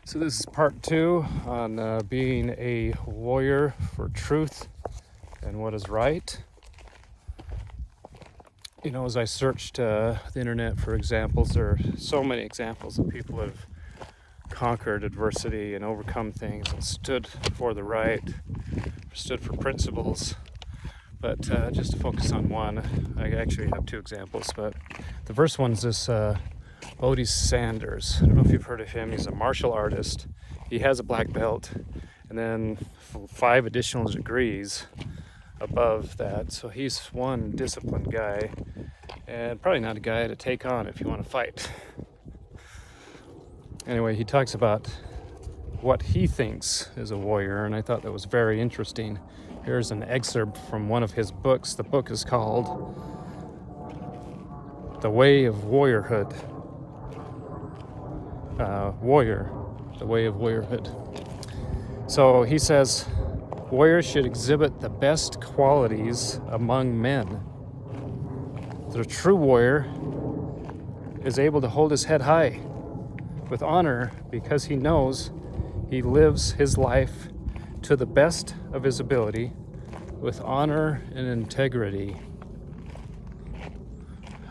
So this is part 2 on being a warrior for truth and what is right. You know, as I searched the internet for examples, there are so many examples of people that have conquered adversity and overcome things and stood for the right, stood for principles. But just to focus on one, I actually have 2 examples. But the first one's this Bodie Sanders. I don't know if you've heard of him. He's a martial artist. He has a black belt and then 5 additional degrees above that. So he's one disciplined guy and probably not a guy to take on if you want to fight. Anyway, he talks about what he thinks is a warrior, and I thought that was very interesting. Here's an excerpt from one of his books. The book is called The Way of Warriorhood. The Way of Warriorhood. So he says, warriors should exhibit the best qualities among men. The true warrior is able to hold his head high with honor because he knows he lives his life to the best of his ability with honor and integrity.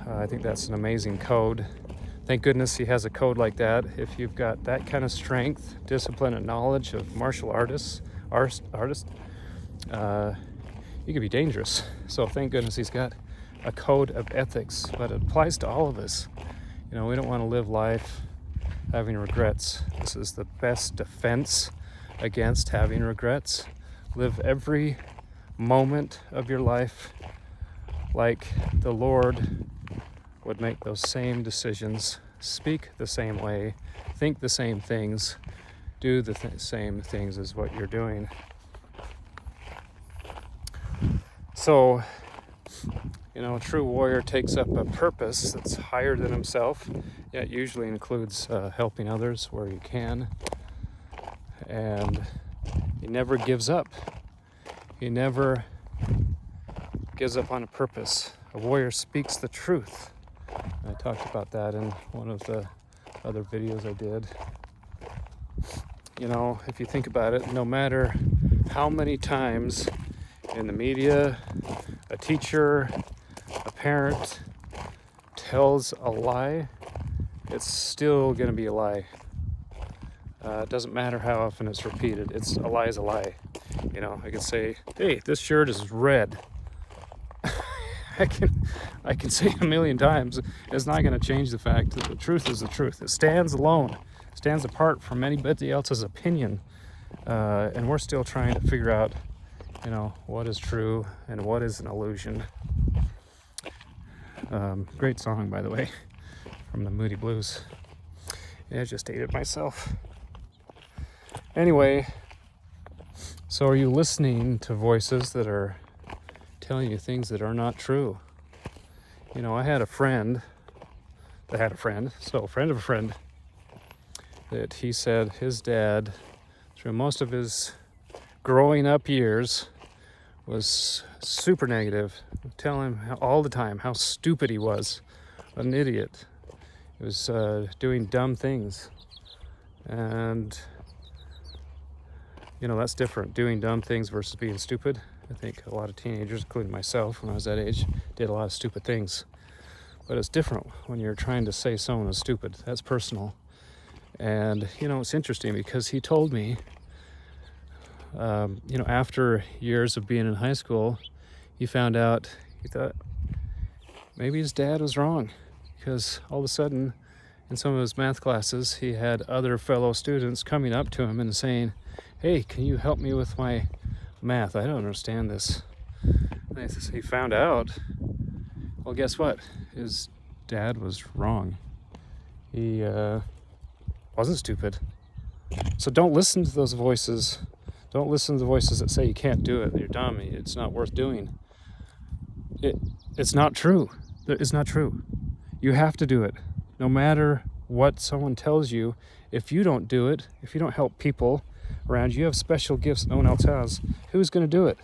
I think that's an amazing code. Thank goodness he has a code like that. If you've got that kind of strength, discipline, and knowledge of martial artists, you could be dangerous. So thank goodness he's got a code of ethics, but it applies to all of us. You know, we don't want to live life having regrets. This is the best defense against having regrets. Live every moment of your life like the Lord would make those same decisions, speak the same way, think the same things, do the same things as what you're doing. So, you know, a true warrior takes up a purpose that's higher than himself, yet usually includes helping others where you can. And he never gives up. He never gives up on a purpose. A warrior speaks the truth. I talked about that in one of the other videos I did. You know, if you think about it, no matter how many times in the media, a teacher, a parent tells a lie, it's still going to be a lie. It doesn't matter how often it's repeated. A lie is a lie. You know, I can say, hey, this shirt is red. I can say it a million times. It's not going to change the fact that the truth is the truth. It stands alone, stands apart from anybody else's opinion. And we're still trying to figure out, you know, what is true and what is an illusion. Great song, by the way, from the Moody Blues. Yeah, I just dated myself. Anyway, so are you listening to voices that are telling you things that are not true? You know, I had a friend that had a friend, so a friend of a friend, that he said his dad, through most of his growing up years, was super negative, telling him all the time how stupid he was, an idiot. He was doing dumb things. And, you know, that's different, doing dumb things versus being stupid. I think a lot of teenagers, including myself when I was that age, did a lot of stupid things. But it's different when you're trying to say someone is stupid. That's personal. And, you know, it's interesting because he told me, you know, after years of being in high school, he found out, he thought maybe his dad was wrong, because all of a sudden in some of his math classes, he had other fellow students coming up to him and saying, hey, can you help me with my math? I don't understand this. And he found out, well, guess what? His dad was wrong. He wasn't stupid. So don't listen to those voices. Don't listen to the voices that say you can't do it, you're dumb, it's not worth doing. It's not true. It's not true. You have to do it. No matter what someone tells you, if you don't do it, if you don't help people around you, you have special gifts that no one else has. Who's going to do it?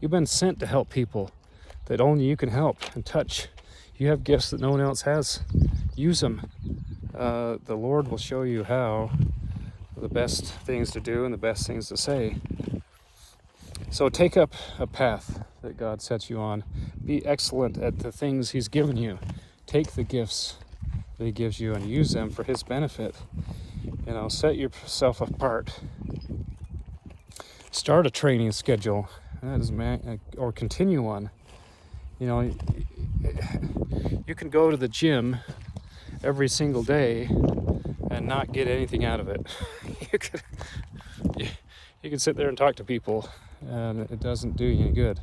You've been sent to help people that only you can help and touch. You have gifts that no one else has. Use them. The Lord will show you how. the best things to do and the best things to say. So take up a path that God sets you on. Be excellent at the things He's given you. Take the gifts that He gives you and use them for His benefit. Set yourself apart. Start a training schedule. Or continue one. You can go to the gym every single day and not get anything out of it. You can sit there and talk to people, and it doesn't do you any good.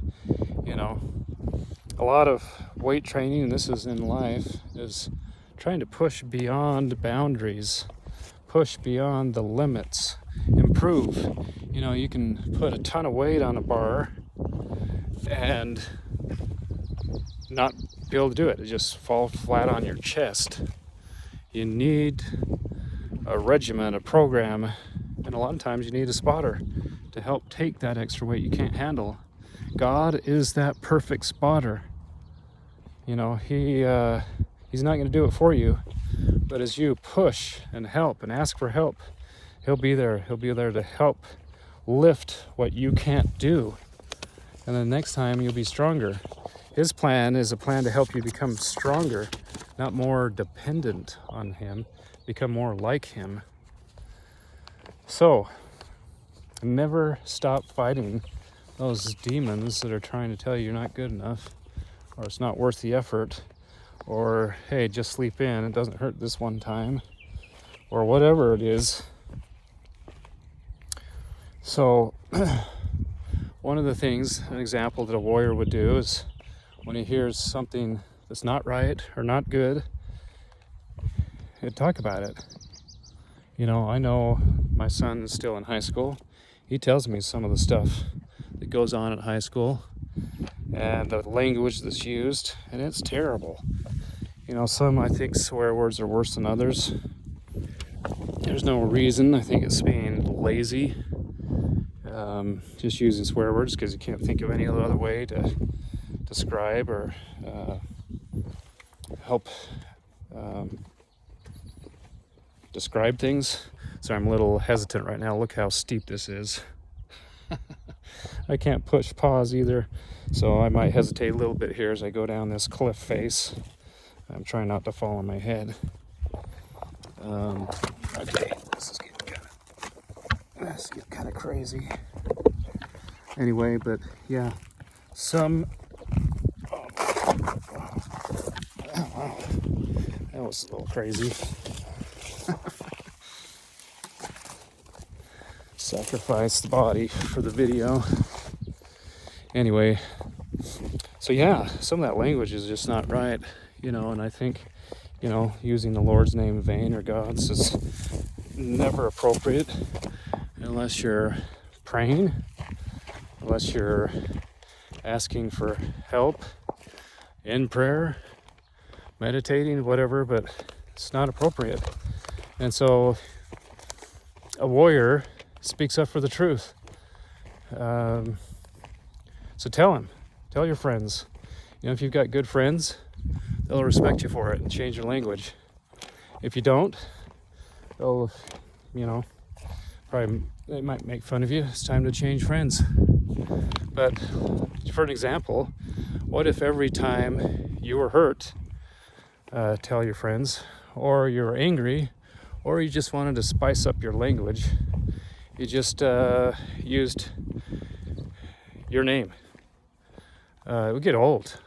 A lot of weight training, and this is in life, is trying to push beyond boundaries, push beyond the limits, improve. You can put a ton of weight on a bar and not be able to do it. It just fall flat on your chest. You need a regimen, a program, and a lot of times you need a spotter to help take that extra weight you can't handle. God is that perfect spotter. He's not going to do it for you, but as you push and help and ask for help, He'll be there. He'll be there to help lift what you can't do. And then next time you'll be stronger. His plan is a plan to help you become stronger, not more dependent on Him, become more like Him. So, never stop fighting those demons that are trying to tell you you're not good enough, or it's not worth the effort, or hey, just sleep in, it doesn't hurt this one time, or whatever it is. So, one of the things, an example that a warrior would do is when he hears something that's not right or not good, he'd talk about it. I know my son is still in high school. He tells me some of the stuff that goes on at high school and the language that's used, and it's terrible. Some I think swear words are worse than others. There's no reason. I think it's being lazy, just using swear words because you can't think of any other way to describe or help describe things. So I'm a little hesitant right now. Look how steep this is. I can't push pause either, so I might hesitate a little bit here as I go down this cliff face. I'm trying not to fall on my head. Okay, this is getting kind of crazy. Anyway, but yeah, oh, wow, that was a little crazy. Sacrifice the body for the video. Anyway, so yeah, some of that language is just not right, and I think, using the Lord's name in vain or God's is never appropriate unless you're praying, unless you're asking for help in prayer, meditating, whatever, but it's not appropriate. And so a warrior speaks up for the truth. So tell your friends. If you've got good friends, they'll respect you for it and change your language. If you don't, they'll, probably they might make fun of you. It's time to change friends. But for an example, what if every time you were hurt, tell your friends, or you're angry, or you just wanted to spice up your language, you just used your name. It would get old.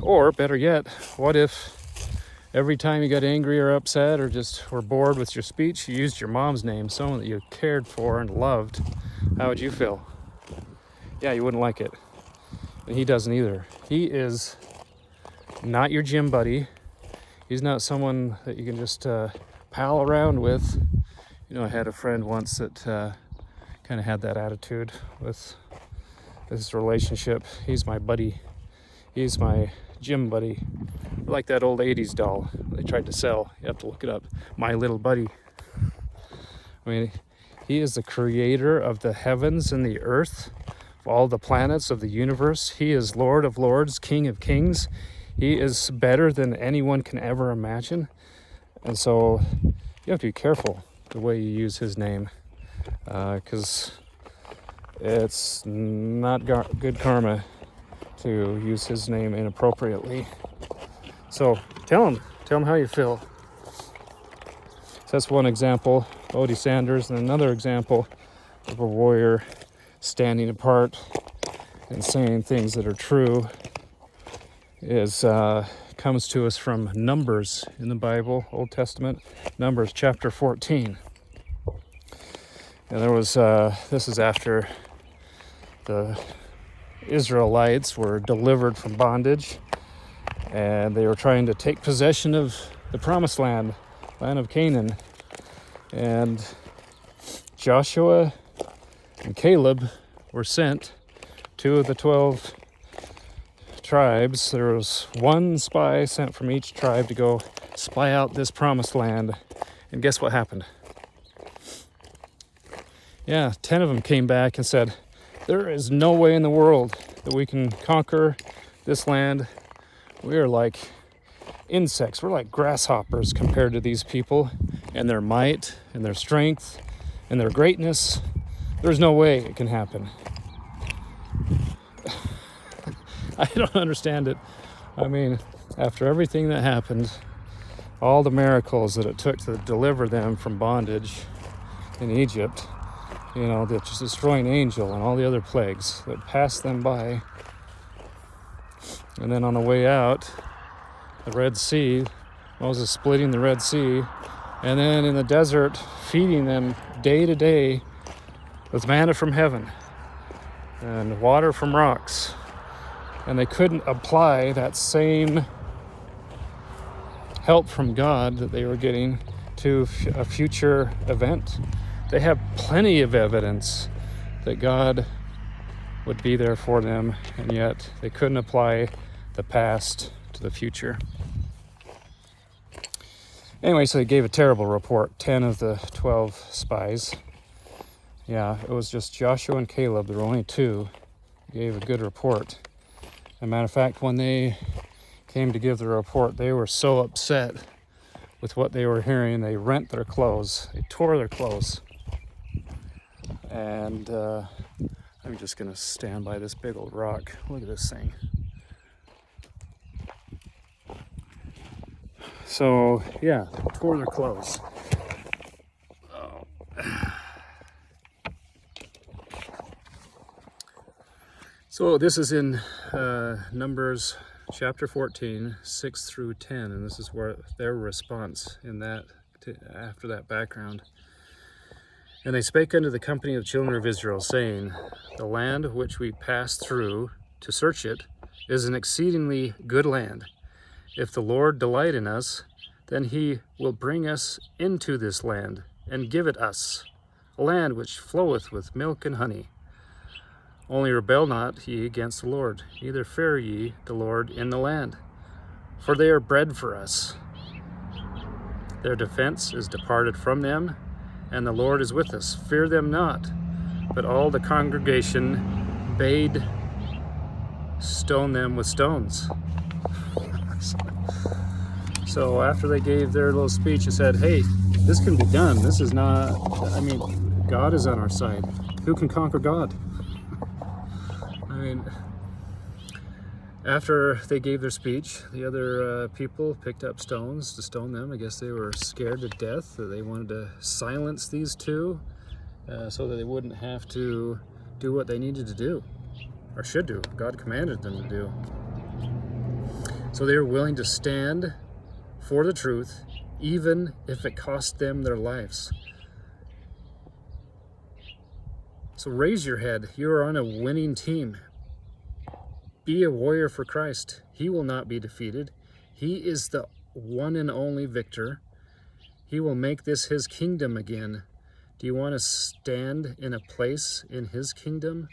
Or better yet, what if every time you got angry or upset or just were bored with your speech, you used your mom's name, someone that you cared for and loved? How would you feel? Yeah, you wouldn't like it. And he doesn't either. He is not your gym buddy. He's not someone that you can just pal around with. I had a friend once that kind of had that attitude with this relationship. He's my buddy. He's my gym buddy. Like that old 80s doll they tried to sell. You have to look it up. My Little Buddy. He is the creator of the heavens and the earth, of all the planets of the universe. He is Lord of Lords, King of Kings. He is better than anyone can ever imagine. And so you have to be careful the way you use his name, because it's not good karma to use his name inappropriately. So tell him how you feel. So that's one example, Odie Sanders, and another example of a warrior standing apart and saying things that are true is comes to us from Numbers in the Bible, Old Testament, Numbers chapter 14. And there was this is after the Israelites were delivered from bondage, and they were trying to take possession of the promised land of Canaan. And Joshua and Caleb were sent, 2 of the 12 tribes. There was one spy sent from each tribe to go spy out this promised land. And guess what happened? Yeah, 10 of them came back and said, there is no way in the world that we can conquer this land. We are like insects. We're like grasshoppers compared to these people and their might and their strength and their greatness. There's no way it can happen. I don't understand it. I mean, after everything that happened, all the miracles that it took to deliver them from bondage in Egypt, you know, the destroying angel and all the other plagues that passed them by. And then on the way out, the Red Sea, Moses splitting the Red Sea, and then in the desert, feeding them day to day with manna from heaven and water from rocks. And they couldn't apply that same help from God that they were getting to a future event. They have plenty of evidence that God would be there for them, and yet they couldn't apply the past to the future. Anyway, so they gave a terrible report, 10 of the 12 spies. Yeah, it was just Joshua and Caleb. There were only 2 who gave a good report. As a matter of fact, when they came to give the report, they were so upset with what they were hearing, they rent their clothes. They tore their clothes. And I'm just going to stand by this big old rock. Look at this thing. So, yeah, they tore their clothes. Oh. So this is in Numbers chapter 14, 6 through 10, and this is where their response in that after that background. And they spake unto the company of the children of Israel, saying, the land which we passed through to search it is an exceedingly good land. If the Lord delight in us, then he will bring us into this land, and give it us, a land which floweth with milk and honey. Only rebel not ye against the Lord, neither fear ye the Lord in the land, for they are bread for us. Their defense is departed from them, and the Lord is with us. Fear them not. But all the congregation bade stone them with stones. So after they gave their little speech, it said, hey, this can be done. This is not, I mean, God is on our side. Who can conquer God? I mean, after they gave their speech, the other people picked up stones to stone them. I guess they were scared to death. They wanted to silence these 2 so that they wouldn't have to do what they needed to do, or should do. God commanded them to do. So they were willing to stand for the truth, even if it cost them their lives. So raise your head. You are on a winning team. Be a warrior for Christ. He will not be defeated. He is the one and only victor. He will make this his kingdom again. Do you want to stand in a place in his kingdom?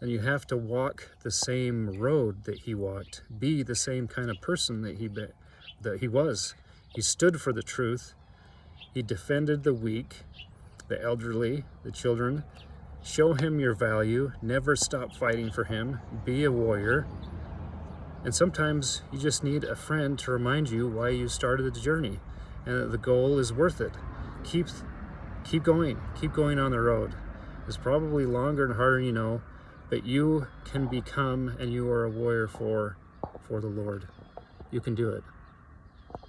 Then you have to walk the same road that he walked. Be the same kind of person that he was. He stood for the truth. He defended the weak, the elderly, the children. Show him your value. Never stop fighting for him. Be a warrior. And sometimes you just need a friend to remind you why you started the journey. and the goal is worth it. Keep going on the road. It's probably longer and harder, you know, but you can become, and you are a warrior for the Lord. You can do it.